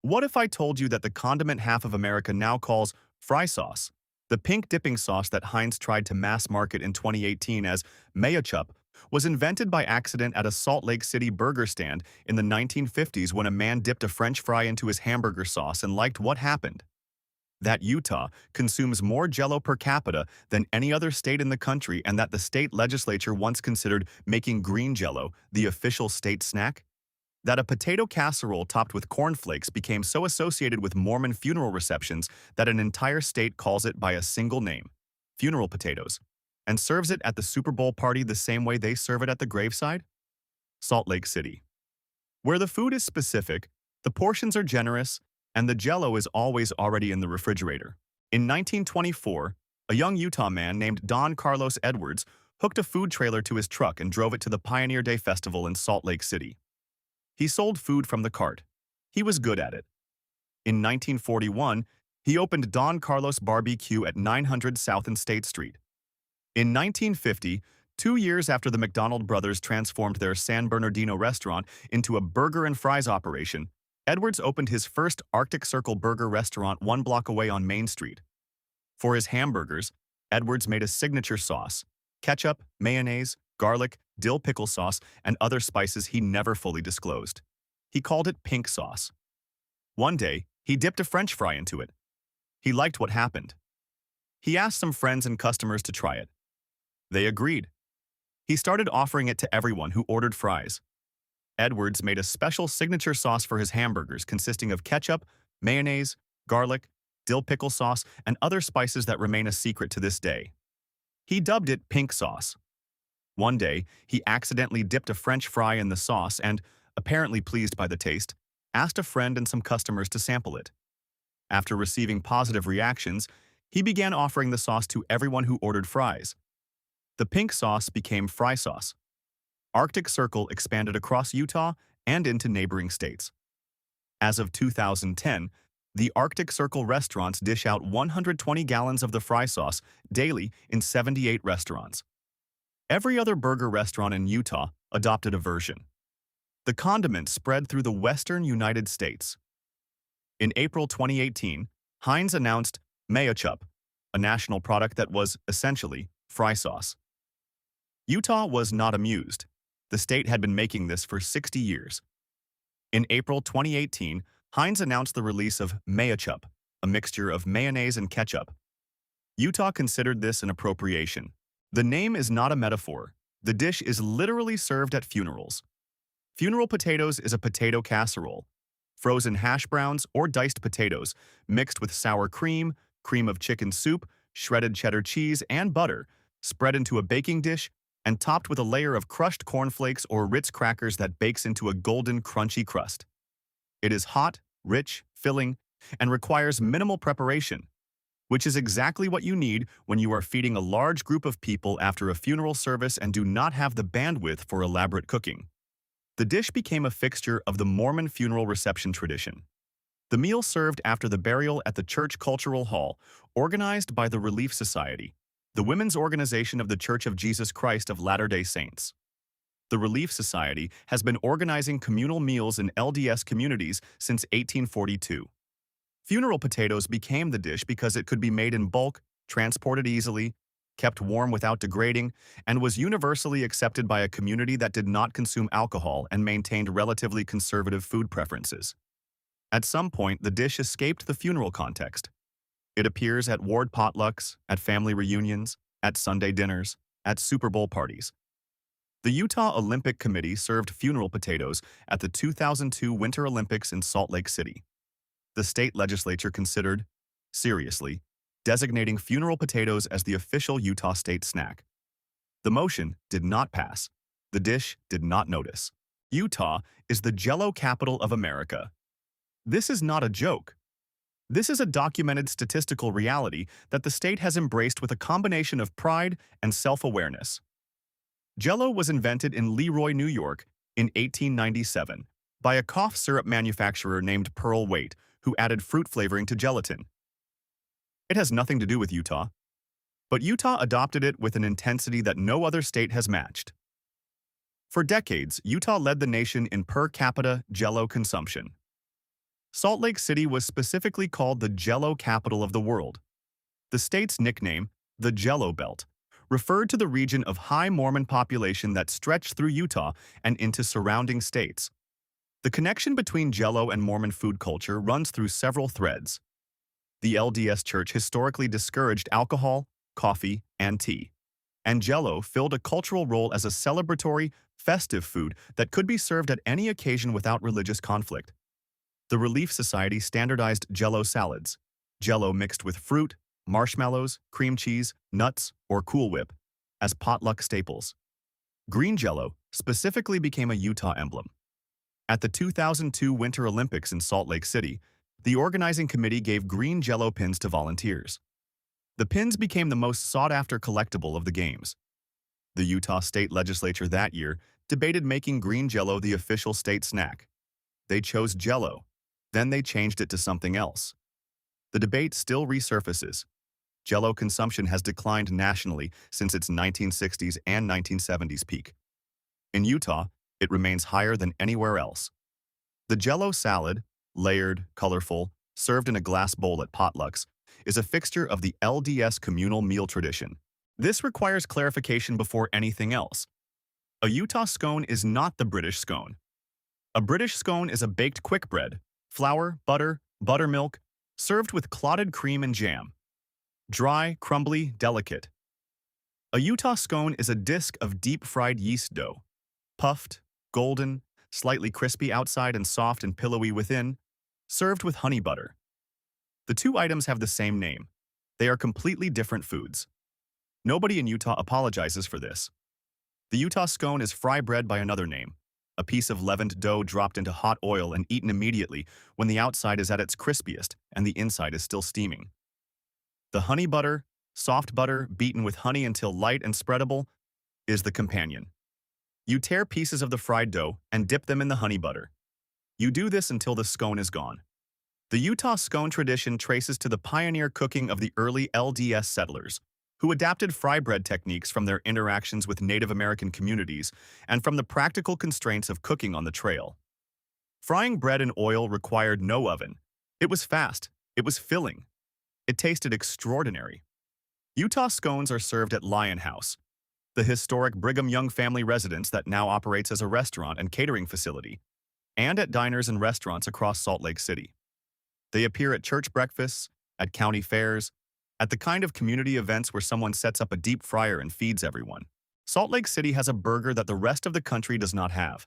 What if I told you that the condiment half of America now calls fry sauce? The pink dipping sauce that Heinz tried to mass market in 2018 as Mayochup was invented by accident at a Salt Lake City burger stand in the 1950s when a man dipped a French fry into his hamburger sauce and liked what happened. That Utah consumes more Jell-O per capita than any other state in the country, and that the state legislature once considered making green Jell-O the official state snack? That a potato casserole topped with cornflakes became so associated with Mormon funeral receptions that an entire state calls it by a single name, funeral potatoes, and serves it at the Super Bowl party the same way they serve it at the graveside? Salt Lake City. Where the food is specific, the portions are generous, and the Jell-O is always already in the refrigerator. In 1924, a young Utah man named Don Carlos Edwards hooked a food trailer to his truck and drove it to the Pioneer Day Festival in Salt Lake City. He sold food from the cart. He was good at it. In 1941, he opened Don Carlos Barbecue at 900 South and State Street. In 1950, 2 years after the McDonald brothers transformed their San Bernardino restaurant into a burger and fries operation, Edwards opened his first Arctic Circle burger restaurant 1 block away on Main Street. For his hamburgers, Edwards made a signature sauce: ketchup, mayonnaise, garlic, dill pickle sauce, and other spices he never fully disclosed. He called it pink sauce. One day, he dipped a French fry into it. He liked what happened. He asked some friends and customers to try it. They agreed. He started offering it to everyone who ordered fries. Edwards made a special signature sauce for his hamburgers consisting of ketchup, mayonnaise, garlic, dill pickle sauce, and other spices that remain a secret to this day. He dubbed it pink sauce. One day, he accidentally dipped a French fry in the sauce and, apparently pleased by the taste, asked a friend and some customers to sample it. After receiving positive reactions, he began offering the sauce to everyone who ordered fries. The pink sauce became fry sauce. Arctic Circle expanded across Utah and into neighboring states. As of 2010, the Arctic Circle restaurants dish out 120 gallons of the fry sauce daily in 78 restaurants. Every other burger restaurant in Utah adopted a version. The condiment spread through the western United States. In April 2018, Heinz announced Mayochup, a national product that was, essentially, fry sauce. Utah was not amused. The state had been making this for 60 years. In April 2018, Heinz announced the release of Mayochup, a mixture of mayonnaise and ketchup. Utah considered this an appropriation. The name is not a metaphor. The dish is literally served at funerals. Funeral potatoes is a potato casserole, frozen hash browns or diced potatoes, mixed with sour cream, cream of chicken soup, shredded cheddar cheese, and butter, spread into a baking dish, and topped with a layer of crushed cornflakes or Ritz crackers that bakes into a golden, crunchy crust. It is hot, rich, filling, and requires minimal preparation, which is exactly what you need when you are feeding a large group of people after a funeral service and do not have the bandwidth for elaborate cooking. The dish became a fixture of the Mormon funeral reception tradition. The meal served after the burial at the Church Cultural Hall, organized by the Relief Society, the women's organization of the Church of Jesus Christ of Latter-day Saints. The Relief Society has been organizing communal meals in LDS communities since 1842. Funeral potatoes became the dish because it could be made in bulk, transported easily, kept warm without degrading, and was universally accepted by a community that did not consume alcohol and maintained relatively conservative food preferences. At some point, the dish escaped the funeral context. It appears at ward potlucks, at family reunions, at Sunday dinners, at Super Bowl parties. The Utah Olympic Committee served funeral potatoes at the 2002 Winter Olympics in Salt Lake City. The state legislature considered, seriously, designating funeral potatoes as the official Utah state snack. The motion did not pass. The dish did not notice. Utah is the Jell-O capital of America. This is not a joke. This is a documented statistical reality that the state has embraced with a combination of pride and self-awareness. Jell-O was invented in Leroy, New York, in 1897 by a cough syrup manufacturer named Pearl Waite, who added fruit flavoring to gelatin. It has nothing to do with Utah, but Utah adopted it with an intensity that no other state has matched. For decades, Utah led the nation in per capita Jell-O consumption. Salt Lake City was specifically called the Jell-O capital of the world. The state's nickname, the Jell-O Belt, referred to the region of high Mormon population that stretched through Utah and into surrounding states. The connection between Jell-O and Mormon food culture runs through several threads. The LDS Church historically discouraged alcohol, coffee, and tea, and Jell-O filled a cultural role as a celebratory, festive food that could be served at any occasion without religious conflict. The Relief Society standardized Jell-O salads, Jell-O mixed with fruit, marshmallows, cream cheese, nuts, or Cool Whip, as potluck staples. Green Jell-O specifically became a Utah emblem. At the 2002 Winter Olympics in Salt Lake City, the organizing committee gave green Jell-O pins to volunteers. The pins became the most sought-after collectible of the games. The Utah State Legislature that year debated making green Jell-O the official state snack. They chose Jell-O. Then they changed it to something else. The debate still resurfaces. Jell-O consumption has declined nationally since its 1960s and 1970s peak. In Utah, it remains higher than anywhere else. The Jell-O salad, layered, colorful, served in a glass bowl at potlucks, is a fixture of the LDS communal meal tradition. This requires clarification before anything else. A Utah scone is not the British scone. A British scone is a baked quick bread, flour, butter, buttermilk, served with clotted cream and jam. Dry, crumbly, delicate. A Utah scone is a disc of deep-fried yeast dough, puffed, golden, slightly crispy outside and soft and pillowy within, served with honey butter. The two items have the same name. They are completely different foods. Nobody in Utah apologizes for this. The Utah scone is fry bread by another name, a piece of leavened dough dropped into hot oil and eaten immediately when the outside is at its crispiest and the inside is still steaming. The honey butter, soft butter beaten with honey until light and spreadable, is the companion. You tear pieces of the fried dough and dip them in the honey butter. You do this until the scone is gone. The Utah scone tradition traces to the pioneer cooking of the early LDS settlers, who adapted fry bread techniques from their interactions with Native American communities and from the practical constraints of cooking on the trail. Frying bread in oil required no oven. It was fast. It was filling. It tasted extraordinary. Utah scones are served at Lion House, the historic Brigham Young family residence that now operates as a restaurant and catering facility, and at diners and restaurants across Salt Lake City. They appear at church breakfasts, at county fairs, at the kind of community events where someone sets up a deep fryer and feeds everyone. Salt Lake City has a burger that the rest of the country does not have.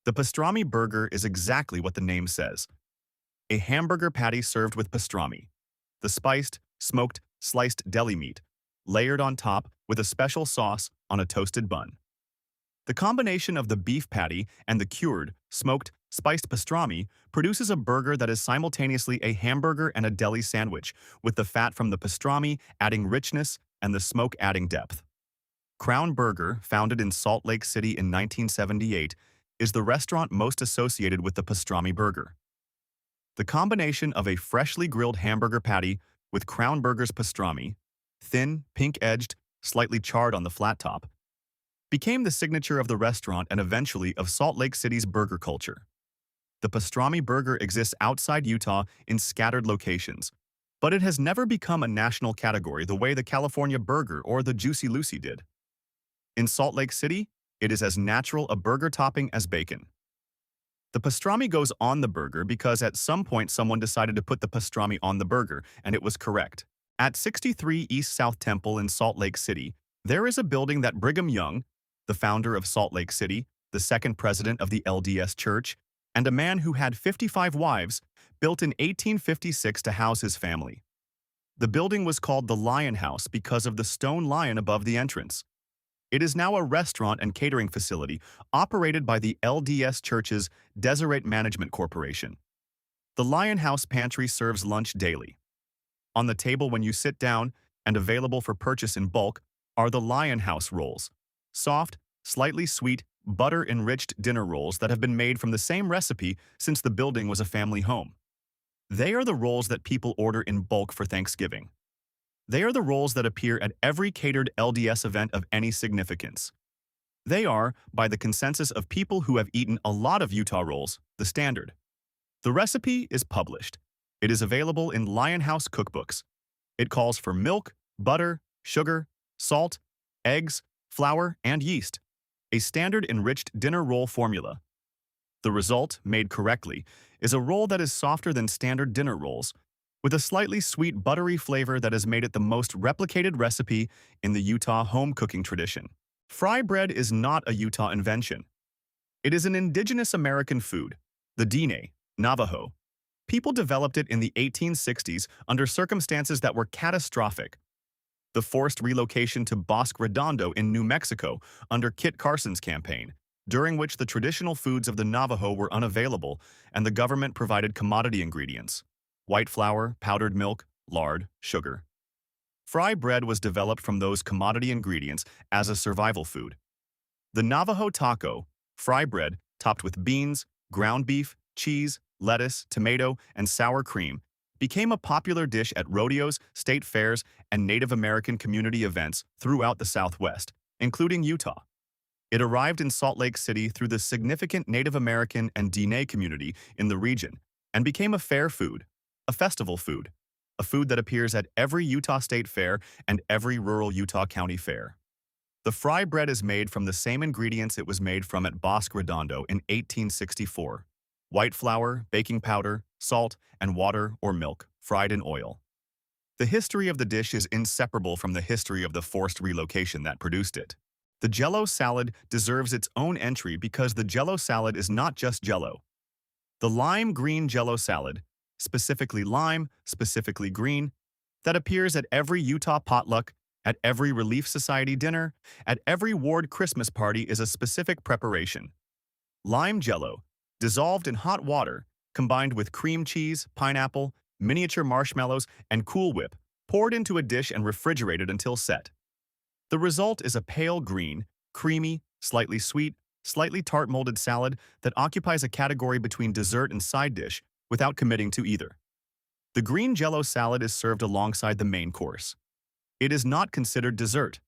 The Pastrami burger is exactly what the name says. A hamburger patty served with pastrami, the spiced, smoked, sliced deli meat, layered on top with a special sauce on a toasted bun. The combination of the beef patty and the cured, smoked, spiced pastrami produces a burger that is simultaneously a hamburger and a deli sandwich, with the fat from the pastrami adding richness and the smoke adding depth. Crown Burger, founded in Salt Lake City in 1978, is the restaurant most associated with the pastrami burger. The combination of a freshly grilled hamburger patty with Crown Burger's pastrami, thin, pink-edged, slightly charred on the flat top, became the signature of the restaurant and eventually of Salt Lake City's burger culture. The pastrami burger exists outside Utah in scattered locations, but it has never become a national category the way the California burger or the Juicy Lucy did. In Salt Lake City, it is as natural a burger topping as bacon. The pastrami goes on the burger because at some point someone decided to put the pastrami on the burger, and it was correct. At 63 East South Temple in Salt Lake City, there is a building that Brigham Young, the founder of Salt Lake City, the second president of the LDS Church, and a man who had 55 wives, built in 1856 to house his family. The building was called the Lion House because of the stone lion above the entrance. It is now a restaurant and catering facility operated by the LDS Church's Deseret Management Corporation. The Lion House pantry serves lunch daily. On the table when you sit down, and available for purchase in bulk, are the Lion House rolls, soft, slightly sweet, butter-enriched dinner rolls that have been made from the same recipe since the building was a family home. They are the rolls that people order in bulk for Thanksgiving. They are the rolls that appear at every catered LDS event of any significance. They are, by the consensus of people who have eaten a lot of Utah rolls, the standard. The recipe is published. It is available in Lionhouse cookbooks. It calls for milk, butter, sugar, salt, eggs, flour, and yeast, a standard enriched dinner roll formula. The result, made correctly, is a roll that is softer than standard dinner rolls, with a slightly sweet buttery flavor that has made it the most replicated recipe in the Utah home cooking tradition. Fry bread is not a Utah invention. It is an indigenous American food, the Diné, Navajo. People developed it in the 1860s under circumstances that were catastrophic. The forced relocation to Bosque Redondo in New Mexico under Kit Carson's campaign, during which the traditional foods of the Navajo were unavailable and the government provided commodity ingredients: white flour, powdered milk, lard, sugar. Fry bread was developed from those commodity ingredients as a survival food. The Navajo taco, fry bread topped with beans, ground beef, cheese, lettuce, tomato, and sour cream, became a popular dish at rodeos, state fairs, and Native American community events throughout the Southwest, including Utah. It arrived in Salt Lake City through the significant Native American and Diné community in the region and became a fair food, a festival food, a food that appears at every Utah State Fair and every rural Utah County Fair. The fry bread is made from the same ingredients it was made from at Bosque Redondo in 1864: white flour, baking powder, salt, and water or milk, fried in oil. The history of the dish is inseparable from the history of the forced relocation that produced it. The Jell-O salad deserves its own entry because the Jell-O salad is not just Jell-O. The lime green Jell-O salad, specifically lime, specifically green, that appears at every Utah potluck, at every Relief Society dinner, at every ward Christmas party is a specific preparation. Lime Jell-O, dissolved in hot water, combined with cream cheese, pineapple, miniature marshmallows, and Cool Whip, poured into a dish and refrigerated until set. The result is a pale green, creamy, slightly sweet, slightly tart molded salad that occupies a category between dessert and side dish without committing to either. The green Jell-O salad is served alongside the main course. It is not considered dessert.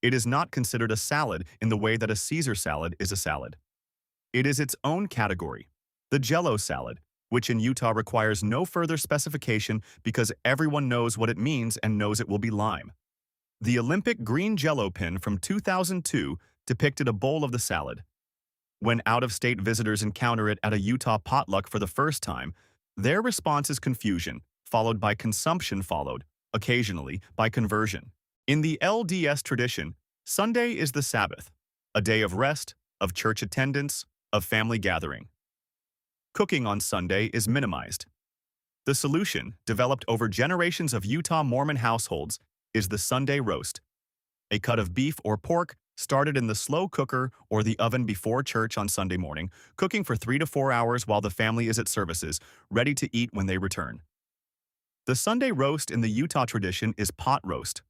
It is not considered a salad in the way that a Caesar salad is a salad. It is its own category, the Jell-O salad, which in Utah requires no further specification because everyone knows what it means and knows it will be lime. The Olympic green Jell-O pin from 2002 depicted a bowl of the salad. When out-of-state visitors encounter it at a Utah potluck for the first time, their response is confusion, followed by consumption followed, occasionally, by conversion. In the LDS tradition, Sunday is the Sabbath, a day of rest, of church attendance, of family gathering. Cooking on Sunday is minimized. The solution, developed over generations of Utah Mormon households, is the Sunday roast. A cut of beef or pork started in the slow cooker or the oven before church on Sunday morning, cooking for 3 to 4 hours while the family is at services, ready to eat when they return. The Sunday roast in the Utah tradition is pot roast.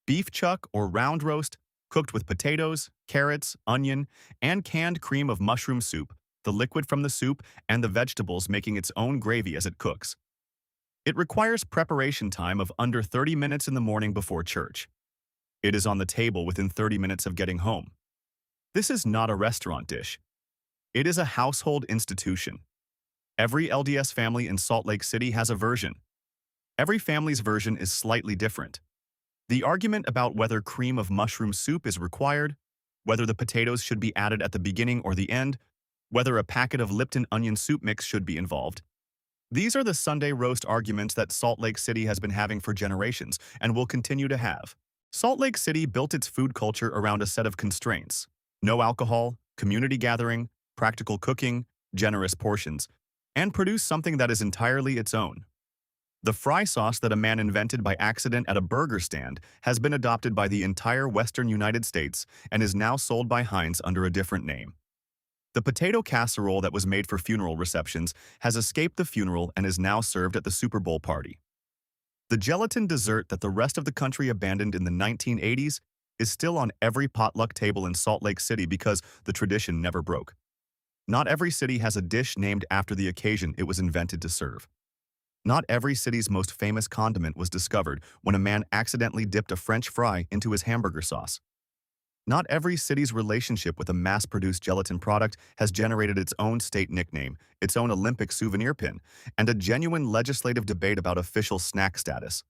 Beef chuck or round roast, cooked with potatoes, carrots, onion, and canned cream of mushroom soup, the liquid from the soup and the vegetables making its own gravy as it cooks. It requires preparation time of under 30 minutes in the morning before church. It is on the table within 30 minutes of getting home. This is not a restaurant dish. It is a household institution. Every LDS family in Salt Lake City has a version. Every family's version is slightly different. The argument about whether cream of mushroom soup is required, whether the potatoes should be added at the beginning or the end, whether a packet of Lipton onion soup mix should be involved. These are the Sunday roast arguments that Salt Lake City has been having for generations and will continue to have. Salt Lake City built its food culture around a set of constraints: no alcohol, community gathering, practical cooking, generous portions, and produced something that is entirely its own. The fry sauce that a man invented by accident at a burger stand has been adopted by the entire western United States and is now sold by Heinz under a different name. The potato casserole that was made for funeral receptions has escaped the funeral and is now served at the Super Bowl party. The gelatin dessert that the rest of the country abandoned in the 1980s is still on every potluck table in Salt Lake City because the tradition never broke. Not every city has a dish named after the occasion it was invented to serve. Not every city's most famous condiment was discovered when a man accidentally dipped a French fry into his hamburger sauce. Not every city's relationship with a mass-produced gelatin product has generated its own state nickname, its own Olympic souvenir pin, and a genuine legislative debate about official snack status.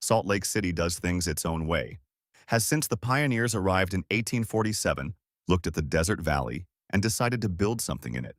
Salt Lake City does things its own way. Has since the pioneers arrived in 1847, looked at the desert valley, and decided to build something in it.